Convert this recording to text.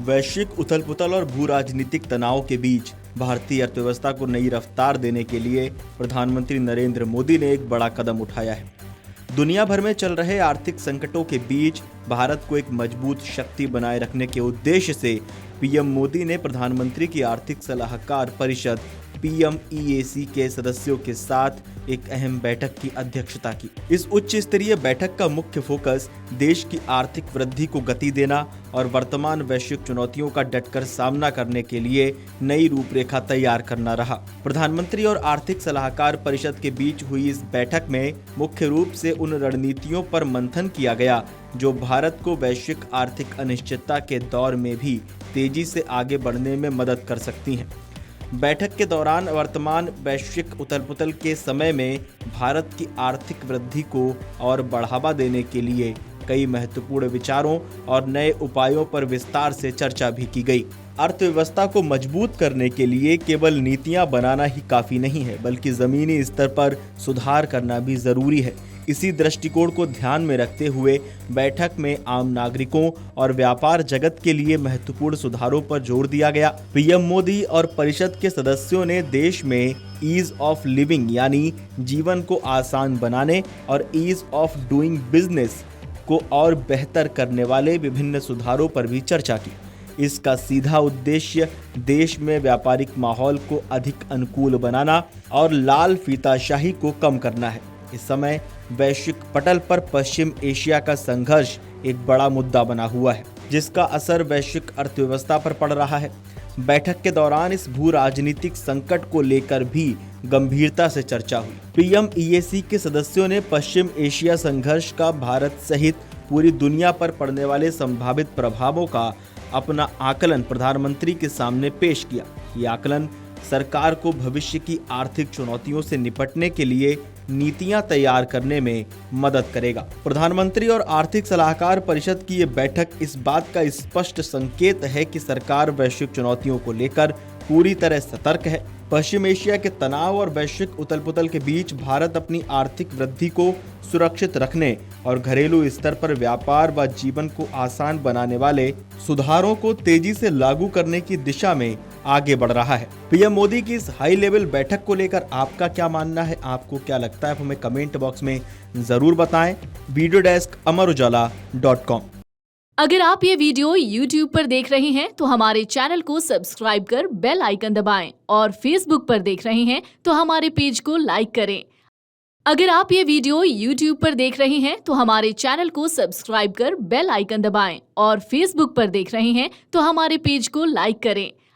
वैश्विक उथल-पुथल और भू-राजनीतिक तनाव के बीच भारतीय अर्थव्यवस्था को नई रफ्तार देने के लिए प्रधानमंत्री नरेंद्र मोदी ने एक बड़ा कदम उठाया है। दुनिया भर में चल रहे आर्थिक संकटों के बीच भारत को एक मजबूत शक्ति बनाए रखने के उद्देश्य से पीएम मोदी ने प्रधानमंत्री की आर्थिक सलाहकार परिषद PMEAC के सदस्यों के साथ एक अहम बैठक की अध्यक्षता की। इस उच्च स्तरीय बैठक का मुख्य फोकस देश की आर्थिक वृद्धि को गति देना और वर्तमान वैश्विक चुनौतियों का डटकर सामना करने के लिए नई रूपरेखा तैयार करना रहा। प्रधानमंत्री और आर्थिक सलाहकार परिषद के बीच हुई इस बैठक में मुख्य रूप से उन रणनीतियों पर मंथन किया गया जो भारत को वैश्विक आर्थिक अनिश्चितता के दौर में भी तेजी से आगे बढ़ने में मदद कर सकती हैं। बैठक के दौरान वर्तमान वैश्विक उथल-पुथल के समय में भारत की आर्थिक वृद्धि को और बढ़ावा देने के लिए कई महत्वपूर्ण विचारों और नए उपायों पर विस्तार से चर्चा भी की गई। अर्थव्यवस्था को मजबूत करने के लिए केवल नीतियां बनाना ही काफी नहीं है, बल्कि जमीनी स्तर पर सुधार करना भी जरूरी है। इसी दृष्टिकोण को ध्यान में रखते हुए बैठक में आम नागरिकों और व्यापार जगत के लिए महत्वपूर्ण सुधारों पर जोर दिया गया। पीएम मोदी और परिषद के सदस्यों ने देश में ईज ऑफ लिविंग यानी जीवन को आसान बनाने और ईज ऑफ डूइंग बिजनेस को और बेहतर करने वाले विभिन्न सुधारों पर भी चर्चा की। इसका सीधा उद्देश्य देश में व्यापारिक माहौल को अधिक अनुकूल बनाना और लाल फीताशाही को कम करना है। इस समय वैश्विक पटल पर पश्चिम एशिया का संघर्ष एक बड़ा मुद्दा बना हुआ है, जिसका असर वैश्विक अर्थव्यवस्था पर पड़ रहा है। बैठक के दौरान इस भू राजनीतिक संकट को लेकर भी गंभीरता से चर्चा हुई। PMEAC के सदस्यों ने पश्चिम एशिया संघर्ष का भारत सहित पूरी दुनिया पर पड़ने वाले संभावित प्रभावों का अपना आकलन प्रधानमंत्री के सामने पेश किया। ये आकलन सरकार को भविष्य की आर्थिक चुनौतियों से निपटने के लिए नीतियां तैयार करने में मदद करेगा। प्रधानमंत्री और आर्थिक सलाहकार परिषद की ये बैठक इस बात का स्पष्ट संकेत है कि सरकार वैश्विक चुनौतियों को लेकर पूरी तरह सतर्क है। पश्चिम एशिया के तनाव और वैश्विक उथल-पुथल के बीच भारत अपनी आर्थिक वृद्धि को सुरक्षित रखने और घरेलू स्तर पर व्यापार व जीवन को आसान बनाने वाले सुधारों को तेजी से लागू करने की दिशा में आगे बढ़ रहा है। पीएम मोदी की इस हाई लेवल बैठक को लेकर आपका क्या मानना है? आपको क्या लगता है? हमें कमेंट बॉक्स में जरूर बताएं। Video desk amarujala.com। अगर आप ये वीडियो YouTube पर देख रहे हैं तो हमारे चैनल को सब्सक्राइब कर बेल आइकन दबाएं और Facebook पर देख रहे हैं तो हमारे पेज को लाइक करें। अगर आप ये वीडियो YouTube पर देख रहे हैं तो हमारे चैनल को सब्सक्राइब कर बेल आइकन दबाएं और Facebook पर देख रहे हैं तो हमारे पेज को लाइक करें।